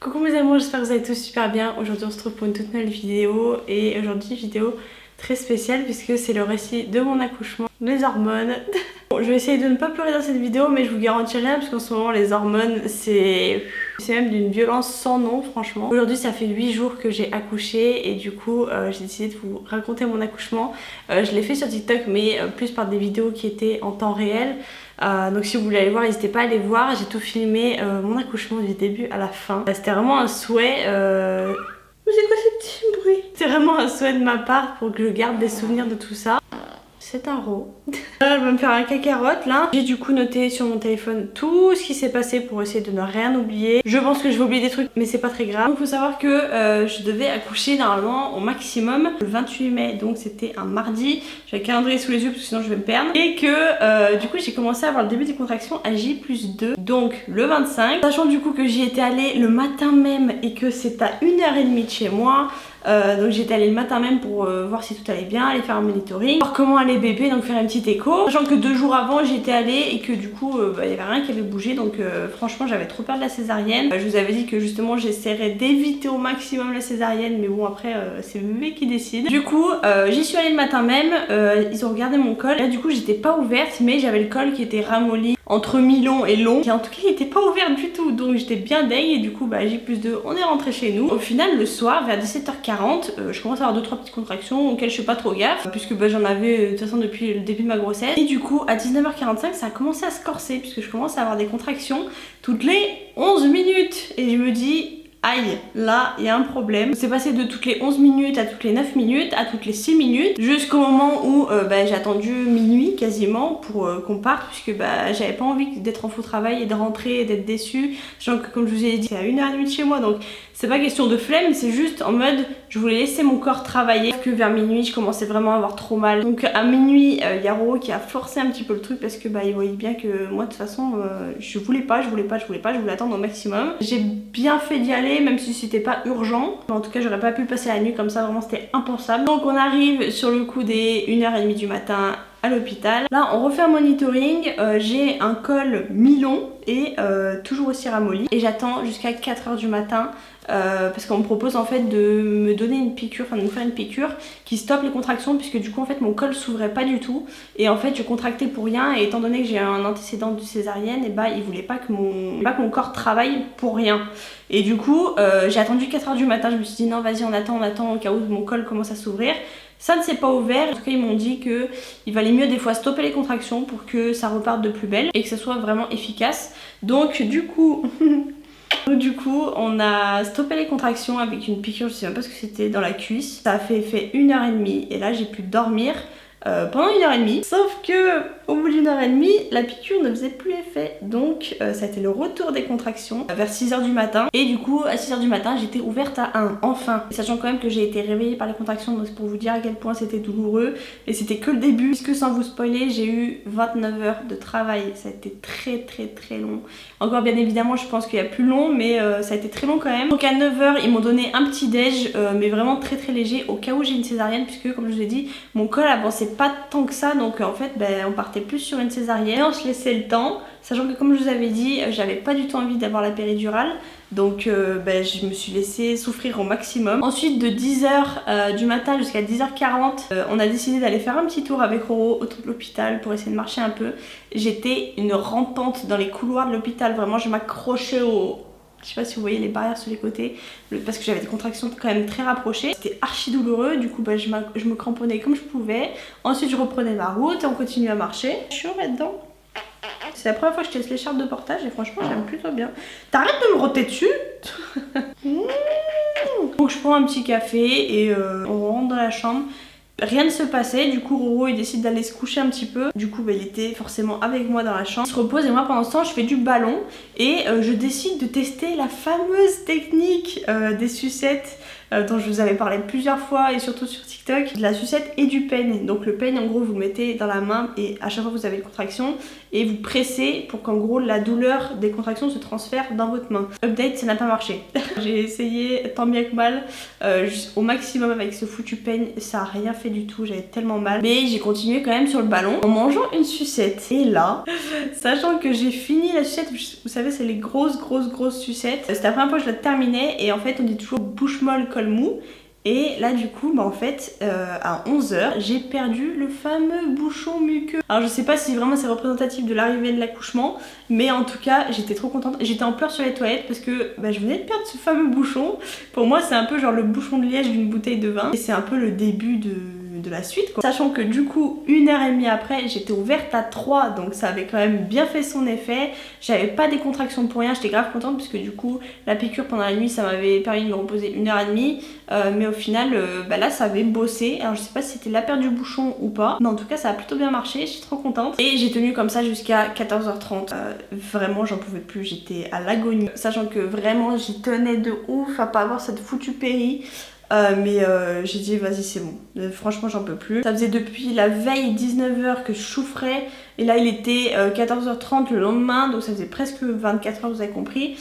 Coucou mes amours, j'espère que vous allez tous super bien. Aujourd'hui on se retrouve pour une toute nouvelle vidéo et aujourd'hui vidéo très spéciale puisque c'est le récit de mon accouchement, les hormones. Bon, je vais essayer de ne pas pleurer dans cette vidéo mais je vous garantis rien parce qu'en ce moment les hormones c'est même d'une violence sans nom franchement. Aujourd'hui ça fait 8 jours que j'ai accouché et du coup j'ai décidé de vous raconter mon accouchement. Je l'ai fait sur TikTok mais plus par des vidéos qui étaient en temps réel. Donc si vous voulez aller voir, n'hésitez pas à aller voir. J'ai tout filmé mon accouchement du début à la fin. C'était vraiment un souhait. C'est quoi ce petit bruit? C'est vraiment un souhait de ma part pour que je garde des souvenirs de tout ça. C'est un ro. Elle va me faire un cacarotte là. J'ai du coup noté sur mon téléphone tout ce qui s'est passé pour essayer de ne rien oublier. Je pense que je vais oublier des trucs mais c'est pas très grave. Donc il faut savoir que je devais accoucher normalement au maximum le 28 mai. Donc c'était un mardi. J'ai le calendrier sous les yeux parce que sinon je vais me perdre. Et que du coup j'ai commencé à avoir le début des contractions à J+2. Donc le 25. Sachant du coup que j'y étais allée le matin même et que c'est à 1h30 de chez moi. Donc j'étais allée le matin même pour voir si tout allait bien, aller faire un monitoring, voir comment allait bébé, donc faire une petite écho. Sachant que 2 jours avant j'étais allée et que du coup il n'y avait rien qui avait bougé, donc franchement j'avais trop peur de la césarienne. Je vous avais dit que justement j'essaierais d'éviter au maximum la césarienne, mais bon après c'est le bébé qui décide. Du coup j'y suis allée le matin même, ils ont regardé mon col. Là du coup j'étais pas ouverte mais j'avais le col qui était ramolli entre mi-long et long, et en tout cas il était pas ouvert du tout, donc j'étais bien deg et du coup J+2 on est rentré chez nous. Au final le soir vers 17h40 je commence à avoir 2-3 petites contractions auxquelles je fais pas trop gaffe puisque j'en avais de toute façon depuis le début de ma grossesse, et du coup à 19h45 ça a commencé à se corser puisque je commence à avoir des contractions toutes les 11 minutes et je me dis aïe, là il y a un problème. C'est passé de toutes les 11 minutes à toutes les 9 minutes à toutes les 6 minutes jusqu'au moment où j'ai attendu minuit quasiment pour qu'on parte puisque j'avais pas envie d'être en faux travail et de rentrer et d'être déçue. Sachant que comme je vous ai dit c'est à 1h30 de chez moi, donc c'est pas question de flemme, c'est juste en mode je voulais laisser mon corps travailler. Sauf que vers minuit je commençais vraiment à avoir trop mal. Donc à minuit il y a Roro qui a forcé un petit peu le truc parce que il voyait bien que moi de toute façon je voulais attendre au maximum. J'ai bien fait d'y aller même si c'était pas urgent. Mais en tout cas j'aurais pas pu passer la nuit comme ça, vraiment c'était impensable. Donc on arrive sur le coup des 1h30 du matin à l'hôpital. Là on refait un monitoring, j'ai un col mi-long et toujours aussi ramolli. Et j'attends jusqu'à 4h du matin parce qu'on me propose en fait de me donner une piqûre, enfin de me faire une piqûre qui stoppe les contractions puisque du coup en fait mon col s'ouvrait pas du tout et en fait je contractais pour rien, et étant donné que j'ai un antécédent de césarienne, et il voulait pas que mon corps travaille pour rien. Et du coup j'ai attendu 4h du matin, je me suis dit non vas-y on attend au cas où mon col commence à s'ouvrir. Ça ne s'est pas ouvert, en tout cas ils m'ont dit qu'il valait mieux des fois stopper les contractions pour que ça reparte de plus belle et que ça soit vraiment efficace. Donc du coup on a stoppé les contractions avec une piqûre, je sais même pas ce que c'était, dans la cuisse. Ça a fait effet 1h30 et là j'ai pu dormir pendant 1h30. Sauf que au bout d'1h30 la piqûre ne faisait plus effet, donc ça a été le retour des contractions vers 6h du matin, et du coup à 6h du matin j'étais ouverte à 1, enfin. Sachant quand même que j'ai été réveillée par les contractions, donc c'est pour vous dire à quel point c'était douloureux, et c'était que le début puisque sans vous spoiler j'ai eu 29 heures de travail. Ça a été très long. Encore bien évidemment je pense qu'il y a plus long, mais ça a été très long quand même. Donc à 9h ils m'ont donné un petit déj mais vraiment très léger au cas où j'ai une césarienne, puisque comme je vous ai dit mon col avançait pas tant que ça, donc en fait on partait plus sur une césarienne et on se laissait le temps, sachant que comme je vous avais dit j'avais pas du tout envie d'avoir la péridurale, donc je me suis laissée souffrir au maximum. Ensuite de 10h du matin jusqu'à 10h40 on a décidé d'aller faire un petit tour avec Roro autour de l'hôpital pour essayer de marcher un peu. J'étais une rampante dans les couloirs de l'hôpital, vraiment je m'accrochais je sais pas si vous voyez les barrières sur les côtés parce que j'avais des contractions quand même très rapprochées. C'était archi douloureux, du coup je me cramponnais comme je pouvais. Ensuite je reprenais ma route et on continue à marcher. Je suis là-dedans. C'est la première fois que je teste l'écharpe de portage et franchement j'aime plutôt bien. T'arrêtes de me roter dessus. Donc je prends un petit café et on rentre dans la chambre. Rien ne se passait, du coup Roro il décide d'aller se coucher un petit peu. Du coup il était forcément avec moi dans la chambre. Il se repose et moi pendant ce temps je fais du ballon et je décide de tester la fameuse technique des sucettes dont je vous avais parlé plusieurs fois et surtout sur TikTok, de la sucette et du peigne. Donc le peigne en gros vous le mettez dans la main et à chaque fois vous avez une contraction et vous pressez pour qu'en gros la douleur des contractions se transfère dans votre main. Update, ça n'a pas marché. J'ai essayé tant bien que mal au maximum avec ce foutu peigne, ça a rien fait du tout, j'avais tellement mal. Mais j'ai continué quand même sur le ballon en mangeant une sucette. Et là, sachant que j'ai fini la sucette, vous savez c'est les grosses sucettes, c'était la première fois que je la terminais et en fait on dit toujours bouche molle col mou. Et là du coup bah en fait à 11h j'ai perdu le fameux bouchon muqueux. Alors je sais pas si vraiment c'est représentatif de l'arrivée de l'accouchement, mais en tout cas j'étais trop contente. J'étais en pleurs sur les toilettes parce que bah, je venais de perdre ce fameux bouchon. Pour moi c'est un peu genre le bouchon de liège d'une bouteille de vin et c'est un peu le début de la suite quoi. Sachant que du coup 1h30 après j'étais ouverte à 3, donc ça avait quand même bien fait son effet. J'avais pas des contractions pour rien, j'étais grave contente puisque du coup la piqûre pendant la nuit ça m'avait permis de me reposer 1h30, mais au final bah là ça avait bossé. Alors je sais pas si c'était la perte du bouchon ou pas, mais en tout cas ça a plutôt bien marché, je suis trop contente. Et j'ai tenu comme ça jusqu'à 14h30, vraiment j'en pouvais plus, j'étais à l'agonie. Sachant que vraiment j'y tenais de ouf à pas avoir cette foutue péri. Mais j'ai dit vas-y c'est bon, franchement j'en peux plus. Ça faisait depuis la veille 19h que je souffrais et là il était 14h30 le lendemain, donc ça faisait presque 24 heures, vous avez compris.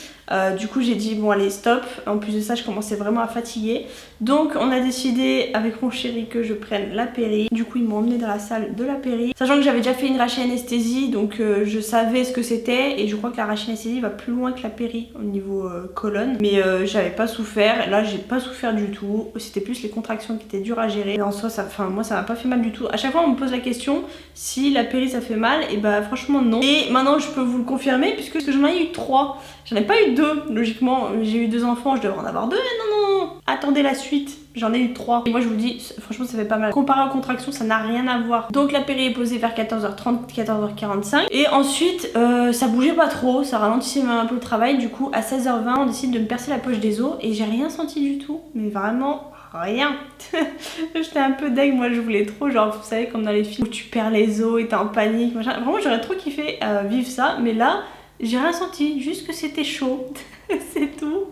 Du coup j'ai dit bon allez stop, en plus de ça je commençais vraiment à fatiguer. Donc on a décidé avec mon chéri que je prenne la péri. Du coup ils m'ont emmené dans la salle de la péri, sachant que j'avais déjà fait une rachis-anesthésie, donc je savais ce que c'était. Et je crois que la rachis-anesthésie va plus loin que la péri au niveau colonne. Mais j'avais pas souffert, là j'ai pas souffert du tout. C'était plus les contractions qui étaient dures à gérer. Mais en soi moi ça m'a pas fait mal du tout. À chaque fois on me pose la question si la péri ça fait mal, et bah franchement non. Et maintenant je peux vous le confirmer puisque j'en ai eu 3. J'en ai pas eu 2, logiquement j'ai eu 2 enfants, je devrais en avoir 2. Non, attendez la suite, j'en ai eu 3. Et moi je vous dis, franchement ça fait pas mal. Comparé aux contractions ça n'a rien à voir. Donc la péri est posée vers 14h30, 14h45. Et ensuite ça bougeait pas trop, ça ralentissait même un peu le travail. Du coup à 16h20 on décide de me percer la poche des os et j'ai rien senti du tout. Mais vraiment rien. J'étais un peu deg, moi je voulais trop, genre vous savez comme dans les films où tu perds les os et t'es en panique, machin. Vraiment j'aurais trop kiffé vivre ça, mais là j'ai rien senti, juste que c'était chaud. C'est tout.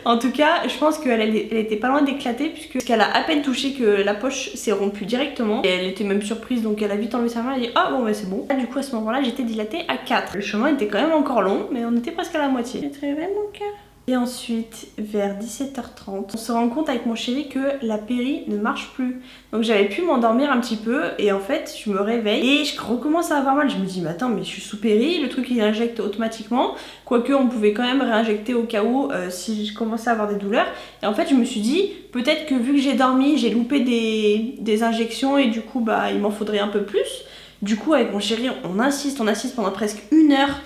En tout cas, je pense qu'elle était pas loin d'éclater puisqu'elle a à peine touché que la poche s'est rompue directement. Et elle était même surprise, donc elle a vite enlevé sa main et a dit ah bon bah c'est bon. Là, du coup à ce moment-là j'étais dilatée à 4. Le chemin était quand même encore long, mais on était presque à la moitié. J'ai très bien mon cœur. Et ensuite, vers 17h30, on se rend compte avec mon chéri que la péri ne marche plus. Donc j'avais pu m'endormir un petit peu et en fait je me réveille et je recommence à avoir mal. Je me dis mais attends mais je suis sous péri, le truc il injecte automatiquement. Quoique on pouvait quand même réinjecter au cas où si je commençais à avoir des douleurs. Et en fait je me suis dit peut-être que vu que j'ai dormi, j'ai loupé des injections et du coup bah il m'en faudrait un peu plus. Du coup avec mon chéri on insiste pendant presque 1 heure.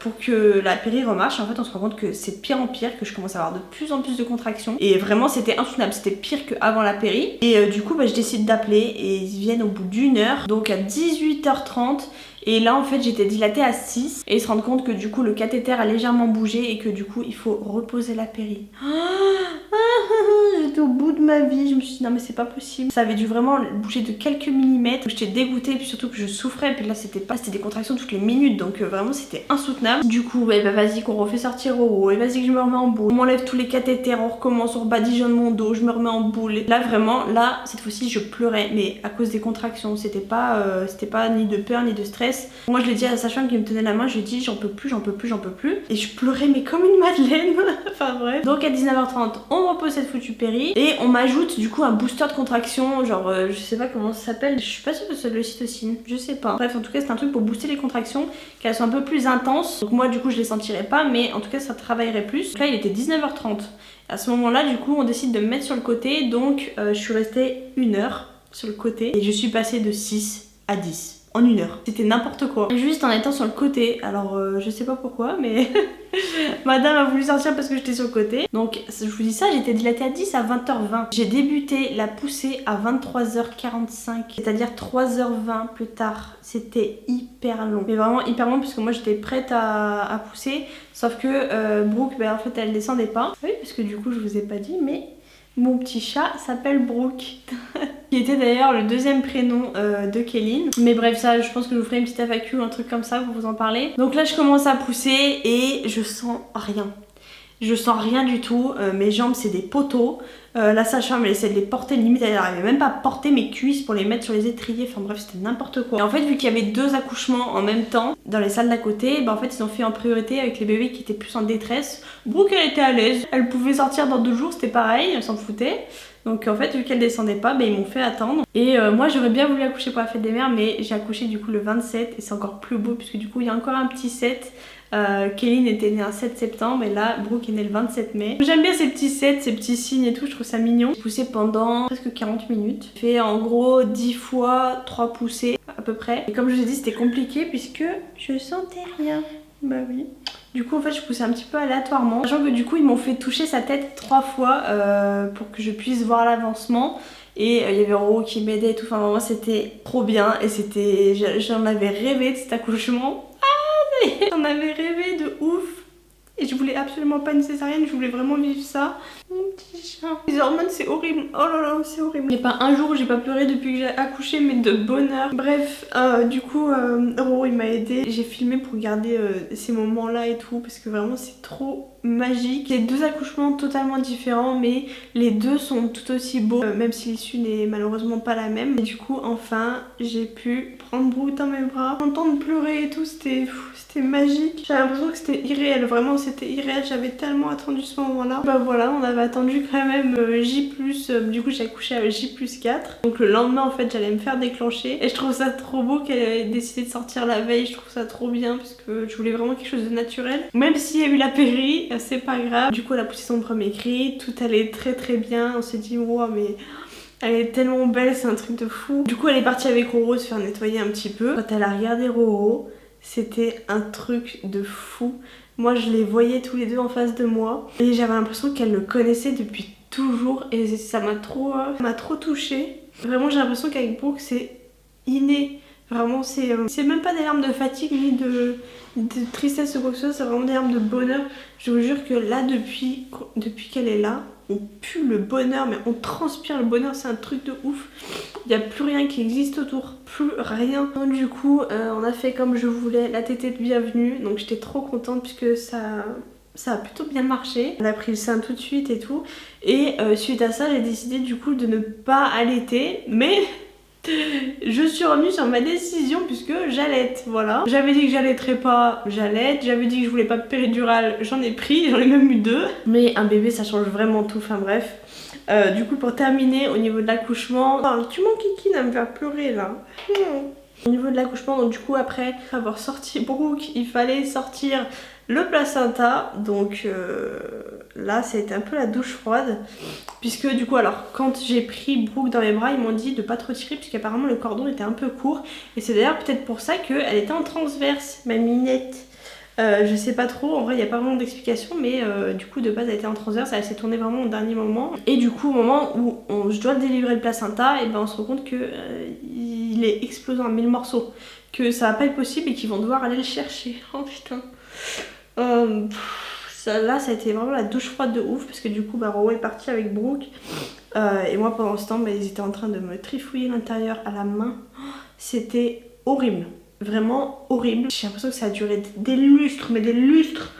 Pour que la péri remarche. En fait on se rend compte que c'est de pire en pire, que je commence à avoir de plus en plus de contractions et vraiment c'était insoutenable, c'était pire qu'avant la péri. Et du coup bah, je décide d'appeler et ils viennent au bout d'1 heure, donc à 18h30. Et là en fait j'étais dilatée à 6 et ils se rendent compte que du coup le cathéter a légèrement bougé et que du coup il faut reposer la péri. J'étais au bout de ma vie, je me suis dit non mais c'est pas possible. Ça avait dû vraiment bouger de quelques millimètres. J'étais dégoûtée et puis surtout que je souffrais. Et puis là c'était des contractions toutes les minutes, donc vraiment c'était insoutenable. Du coup bah vas-y qu'on refait sortir au haut et vas-y que je me remets en boule. On m'enlève tous les cathéters, on recommence, on rebadigeonne mon dos, je me remets en boule. Là vraiment, là cette fois-ci je pleurais mais à cause des contractions. C'était pas ni de peur ni de stress. Moi je l'ai dit à la sage-femme qui me tenait la main, je lui ai dit j'en peux plus. Et je pleurais mais comme une madeleine. Enfin bref. Donc à 19h30 on repose cette foutue péri et on m'ajoute du coup un booster de contraction, genre je sais pas comment ça s'appelle, je suis pas sûre que c'est de l'ocytocine, je sais pas. Bref en tout cas c'est un truc pour booster les contractions, qu'elles soient un peu plus intenses. Donc moi du coup je les sentirais pas mais en tout cas ça travaillerait plus. Donc là il était 19h30. À ce moment là du coup on décide de me mettre sur le côté, donc je suis restée 1 heure sur le côté et je suis passée de 6 à 10. En 1 heure. C'était n'importe quoi. Juste en étant sur le côté. Alors je sais pas pourquoi mais madame a voulu sortir parce que j'étais sur le côté. Donc je vous dis ça, j'étais dilatée à 10 à 20h20. J'ai débuté la poussée à 23h45. C'est-à-dire 3h20 plus tard. C'était hyper long. Mais vraiment hyper long puisque moi j'étais prête à pousser. Sauf que Brooke, ben, en fait elle descendait pas. Oui parce que du coup je vous ai pas dit mais mon petit chat s'appelle Brooke. Qui était d'ailleurs le 2e prénom de Kéline. Mais bref ça je pense que je vous ferai une petite FAQ ou un truc comme ça pour vous en parler. Donc là je commence à pousser et je sens rien. Je sens rien du tout, mes jambes c'est des poteaux. La sage-femme elle essaie de les porter, limite elle n'arrivait même pas à porter mes cuisses pour les mettre sur les étriers, enfin bref c'était n'importe quoi. Et en fait vu qu'il y avait 2 accouchements en même temps dans les salles d'à côté, bah en fait ils ont fait en priorité avec les bébés qui étaient plus en détresse. Brooke elle était à l'aise, elle pouvait sortir dans 2 jours, c'était pareil, elle s'en foutait. Donc en fait vu qu'elle descendait pas, bah, ils m'ont fait attendre. Et moi j'aurais bien voulu accoucher pour la fête des mères, mais j'ai accouché du coup le 27 et c'est encore plus beau puisque du coup il y a encore un petit set. Kéline était née un 7 septembre et là Brooke est née le 27 mai. J'aime bien ces petits sets, ces petits signes et tout, je trouve ça mignon. J'ai poussé pendant presque 40 minutes. J'ai fait en gros 10 fois 3 poussées à peu près. Et comme je vous ai dit c'était compliqué puisque je sentais rien. Bah oui. Du coup en fait je poussais un petit peu aléatoirement. Sachant que du coup ils m'ont fait toucher sa tête 3 fois pour que je puisse voir l'avancement. Et il y avait Roro qui m'aidait et tout, enfin vraiment c'était trop bien. Et c'était, j'en avais rêvé de cet accouchement. J'en avais rêvé de ouf et je voulais absolument pas une césarienne, je voulais vraiment vivre ça. Mon petit chat. Les hormones c'est horrible, oh là là c'est horrible. Il n'y a pas un jour où j'ai pas pleuré depuis que j'ai accouché mais de bonheur. Bref, du coup Roro il m'a aidé. J'ai filmé pour garder ces moments là et tout parce que vraiment c'est trop magique. Les 2 accouchements totalement différents mais les 2 sont tout aussi beaux même si l'issue n'est malheureusement pas la même. Et du coup enfin j'ai pu prendre Brooke dans mes bras, entendre pleurer et tout, c'était magique. J'avais l'impression que c'était irréel, vraiment c'était irréel, j'avais tellement attendu ce moment là. Bah voilà, on avait attendu quand même J+, du coup j'ai accouché avec J+4. Donc le lendemain en fait j'allais me faire déclencher et je trouve ça trop beau qu'elle ait décidé de sortir la veille, je trouve ça trop bien parce que je voulais vraiment quelque chose de naturel. Même s'il y a eu la péri, c'est pas grave. Du coup elle a poussé son premier cri, tout allait très bien, on s'est dit wow mais... Elle est tellement belle, c'est un truc de fou. Du coup elle est partie avec Roro se faire nettoyer un petit peu. Quand elle a regardé Roro, c'était un truc de fou. Moi je les voyais tous les deux en face de moi et j'avais l'impression qu'elle le connaissait depuis toujours et ça m'a trop touchée. Vraiment j'ai l'impression qu'avec Brooke c'est inné. Vraiment c'est même pas des larmes de fatigue ni de tristesse ou quoi que ce soit, c'est vraiment des larmes de bonheur. Je vous jure que là depuis qu'elle est là, on pue le bonheur, mais on transpire le bonheur, c'est un truc de ouf. Il n'y a plus rien qui existe autour, plus rien. Donc du coup, on a fait comme je voulais, la tétée de bienvenue. Donc j'étais trop contente puisque ça a plutôt bien marché. Elle a pris le sein tout de suite et tout. Et suite à ça, j'ai décidé du coup de ne pas allaiter, mais... je suis revenue sur ma décision puisque j'allaite, voilà. J'avais dit que j'allaiterais pas, j'allaite. J'avais dit que je voulais pas de péridurale, j'en ai pris, j'en ai même eu 2. Mais un bébé ça change vraiment tout, enfin bref. Du coup pour terminer au niveau de l'accouchement... Oh, tu m'enquiquines à me faire pleurer là. Au niveau de l'accouchement, donc du coup après avoir sorti Brooke, il fallait sortir le placenta. Donc là ça a été un peu la douche froide. Puisque du coup alors quand j'ai pris Brooke dans mes bras, ils m'ont dit de pas trop tirer puisqu'apparemment le cordon était un peu court. Et c'est d'ailleurs peut-être pour ça qu'elle était en transverse, ma minette. Je sais pas trop, en vrai il n'y a pas vraiment d'explication, mais du coup de base elle était en transverse, elle s'est tournée vraiment au dernier moment. Et du coup au moment où je dois délivrer le placenta, et ben on se rend compte que il est explosé en 1000 morceaux, que ça va pas être possible et qu'ils vont devoir aller le chercher. Oh putain. Là ça a été vraiment la douche froide de ouf parce que du coup Roro est parti avec Brooke et moi pendant ce temps ils étaient en train de me trifouiller l'intérieur à la main. C'était horrible. Vraiment horrible. J'ai l'impression que ça a duré des lustres, mais des lustres.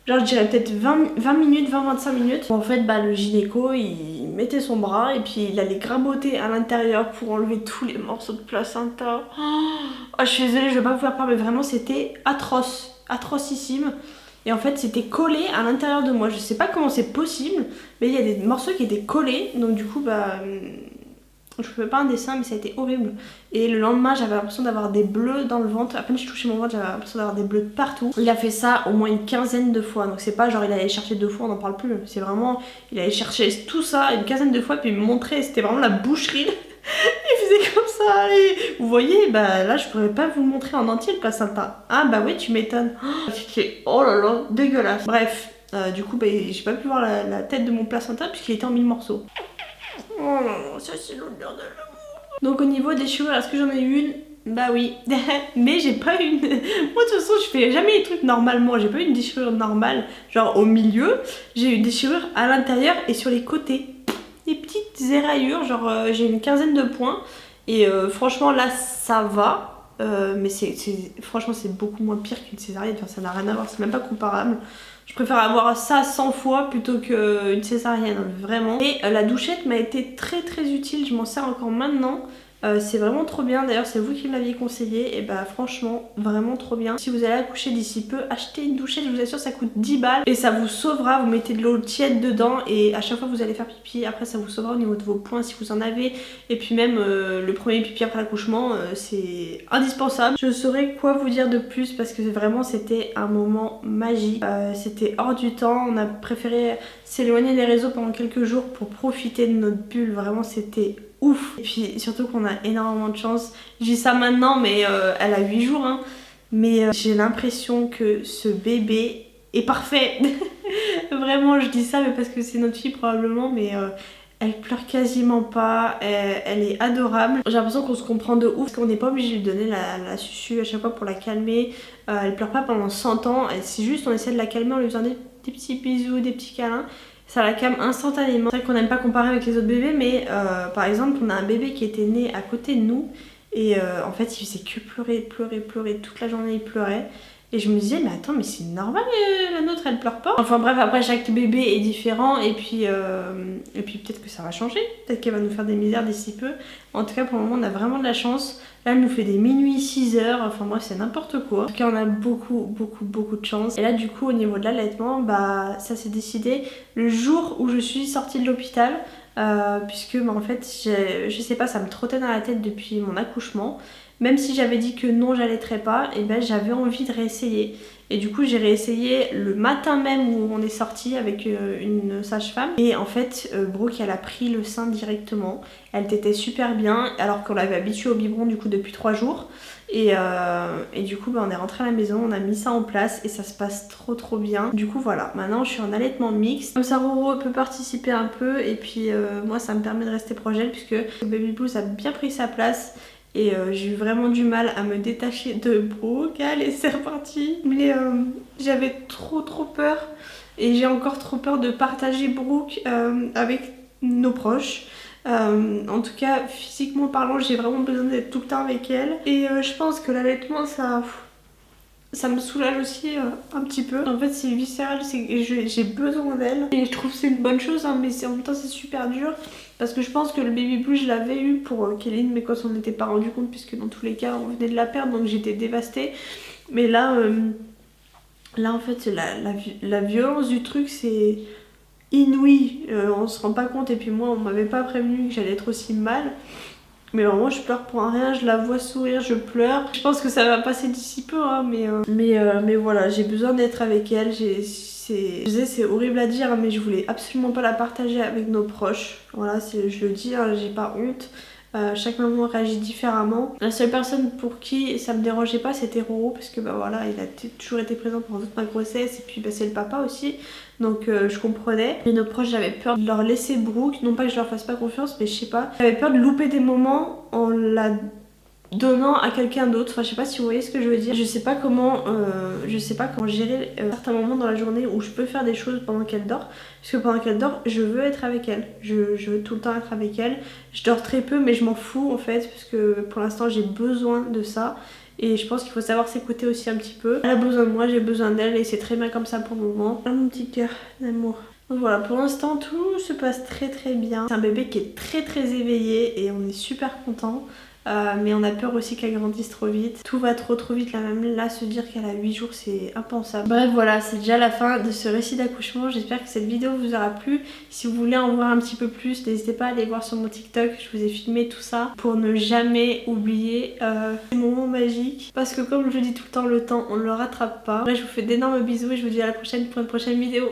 Genre je dirais peut-être 20 minutes, 20-25 minutes. En fait le gynéco il mettait son bras et puis il allait graboter à l'intérieur pour enlever tous les morceaux de placenta. Oh, je suis désolée, je vais pas vous faire peur mais vraiment c'était atroce, atrocissime. Et en fait c'était collé à l'intérieur de moi. Je sais pas comment c'est possible mais il y a des morceaux qui étaient collés. Donc du coup je fais pas un dessin mais ça a été horrible. Et le lendemain j'avais l'impression d'avoir des bleus dans le ventre. À peine je touchais mon ventre j'avais l'impression d'avoir des bleus de partout. Il a fait ça au moins une quinzaine de fois. Donc c'est pas genre il allait chercher 2 fois on n'en parle plus. C'est vraiment il allait chercher tout ça une quinzaine de fois puis il me montrait. C'était vraiment la boucherie. Il faisait comme ça et vous voyez là je pourrais pas vous montrer en entier le placenta. Ah bah oui tu m'étonnes. Oh là là dégueulasse. Bref du coup j'ai pas pu voir la tête de mon placenta puisqu'il était en 1000 morceaux. Oh non, non, ça c'est l'odeur de l'amour. Donc au niveau des déchirures, est-ce que j'en ai une? Bah oui, mais j'ai pas une... Moi de toute façon je fais jamais les trucs normalement, j'ai pas eu une déchirure normale, genre au milieu. J'ai eu une déchirure à l'intérieur et sur les côtés. Des petites éraillures, genre j'ai une quinzaine de points. Et franchement là ça va, mais franchement c'est beaucoup moins pire qu'une césarienne, enfin ça n'a rien à voir, c'est même pas comparable. Je préfère avoir ça 100 fois plutôt qu'une césarienne, vraiment. Et la douchette m'a été très très utile, je m'en sers encore maintenant. C'est vraiment trop bien, d'ailleurs c'est vous qui me l'aviez conseillé et bah franchement vraiment trop bien. Si vous allez accoucher d'ici peu, achetez une douchette, je vous assure ça coûte 10 balles et ça vous sauvera. Vous mettez de l'eau tiède dedans et à chaque fois que vous allez faire pipi, après ça vous sauvera au niveau de vos poings si vous en avez. Et puis même le premier pipi après l'accouchement, c'est indispensable. Je saurais quoi vous dire de plus parce que vraiment c'était un moment magique. C'était hors du temps, on a préféré s'éloigner des réseaux pendant quelques jours pour profiter de notre bulle, vraiment c'était ouf. Et puis surtout qu'on a énormément de chance. Je dis ça maintenant mais elle a 8 jours hein. Mais j'ai l'impression que ce bébé est parfait. Vraiment je dis ça mais parce que c'est notre fille probablement mais elle pleure quasiment pas, elle est adorable. J'ai l'impression qu'on se comprend de ouf parce qu'on n'est pas obligé de lui donner la susu à chaque fois pour la calmer. Elle pleure pas pendant 100 ans, c'est juste on essaie de la calmer en lui faisant des petits bisous, des petits câlins. Ça la calme instantanément. C'est vrai qu'on n'aime pas comparer avec les autres bébés mais par exemple on a un bébé qui était né à côté de nous et en fait il faisait que pleurer toute la journée, il pleurait. Et je me disais mais attends mais c'est normal la nôtre elle pleure pas. Enfin bref après chaque bébé est différent et puis peut-être que ça va changer. Peut-être qu'elle va nous faire des misères d'ici peu. En tout cas pour le moment on a vraiment de la chance. Là elle nous fait des minuit 6h, enfin bref c'est n'importe quoi. En tout cas on a beaucoup de chance. Et là du coup au niveau de l'allaitement bah ça s'est décidé le jour où je suis sortie de l'hôpital. Puisque bah, en fait je sais pas ça me trottait dans la tête depuis mon accouchement. Même si j'avais dit que non j'allaiterais pas, et ben j'avais envie de réessayer. Et du coup j'ai réessayé le matin même où on est sorti avec une sage-femme. Et en fait Brooke elle a pris le sein directement. Elle tétait super bien alors qu'on l'avait habituée au biberon du coup depuis 3 jours. Et du coup bah, on est rentré à la maison, on a mis ça en place et ça se passe trop bien. Du coup voilà, maintenant je suis en allaitement mixte. Comme ça Roro peut participer un peu et puis moi ça me permet de rester proche d'elle puisque le baby blues a bien pris sa place. Et j'ai eu vraiment du mal à me détacher de Brooke. Allez c'est reparti. Mais j'avais trop peur. Et j'ai encore trop peur de partager Brooke avec nos proches. En tout cas physiquement parlant j'ai vraiment besoin d'être tout le temps avec elle. Et je pense que l'allaitement ça me soulage aussi un petit peu. En fait c'est viscéral, j'ai besoin d'elle. Et je trouve que c'est une bonne chose hein, mais en même temps c'est super dur. Parce que je pense que le baby blue je l'avais eu pour Kéline mais quand on n'était pas rendu compte puisque dans tous les cas on venait de la perdre donc j'étais dévastée. Mais là en fait la violence du truc c'est inouï. On se rend pas compte et puis moi on m'avait pas prévenu que j'allais être aussi mal. Mais vraiment je pleure pour un rien, je la vois sourire, je pleure. Je pense que ça va passer d'ici peu hein, mais voilà j'ai besoin d'être avec elle. C'est horrible à dire mais je voulais absolument pas la partager avec nos proches. Voilà je le dis, hein, j'ai pas honte. Chaque maman réagit différemment. La seule personne pour qui ça me dérangeait pas c'était Roro parce que bah voilà il a toujours été présent pendant toute ma grossesse et puis bah, c'est le papa aussi donc je comprenais. Mais nos proches j'avais peur de leur laisser Brooke, non pas que je leur fasse pas confiance mais je sais pas. J'avais peur de louper des moments en la donnant à quelqu'un d'autre, enfin je sais pas si vous voyez ce que je veux dire. Je sais pas comment gérer certains moments dans la journée où je peux faire des choses pendant qu'elle dort. Parce que pendant qu'elle dort je veux être avec elle, je veux tout le temps être avec elle. Je dors très peu mais je m'en fous en fait parce que pour l'instant j'ai besoin de ça. Et je pense qu'il faut savoir s'écouter aussi un petit peu. Elle a besoin de moi, j'ai besoin d'elle et c'est très bien comme ça pour le moment. Ah, mon petit cœur d'amour. Donc voilà, pour l'instant tout se passe très bien. C'est un bébé qui est très éveillé et on est super content. Mais on a peur aussi qu'elle grandisse trop vite. Tout va trop vite là, même là se dire qu'elle a 8 jours c'est impensable. Bref voilà c'est déjà la fin de ce récit d'accouchement. J'espère que cette vidéo vous aura plu. Si vous voulez en voir un petit peu plus n'hésitez pas à aller voir sur mon TikTok. Je vous ai filmé tout ça pour ne jamais oublier ces moments magiques. Parce que comme je dis tout le temps le temps on ne le rattrape pas. Bref je vous fais d'énormes bisous et je vous dis à la prochaine pour une prochaine vidéo.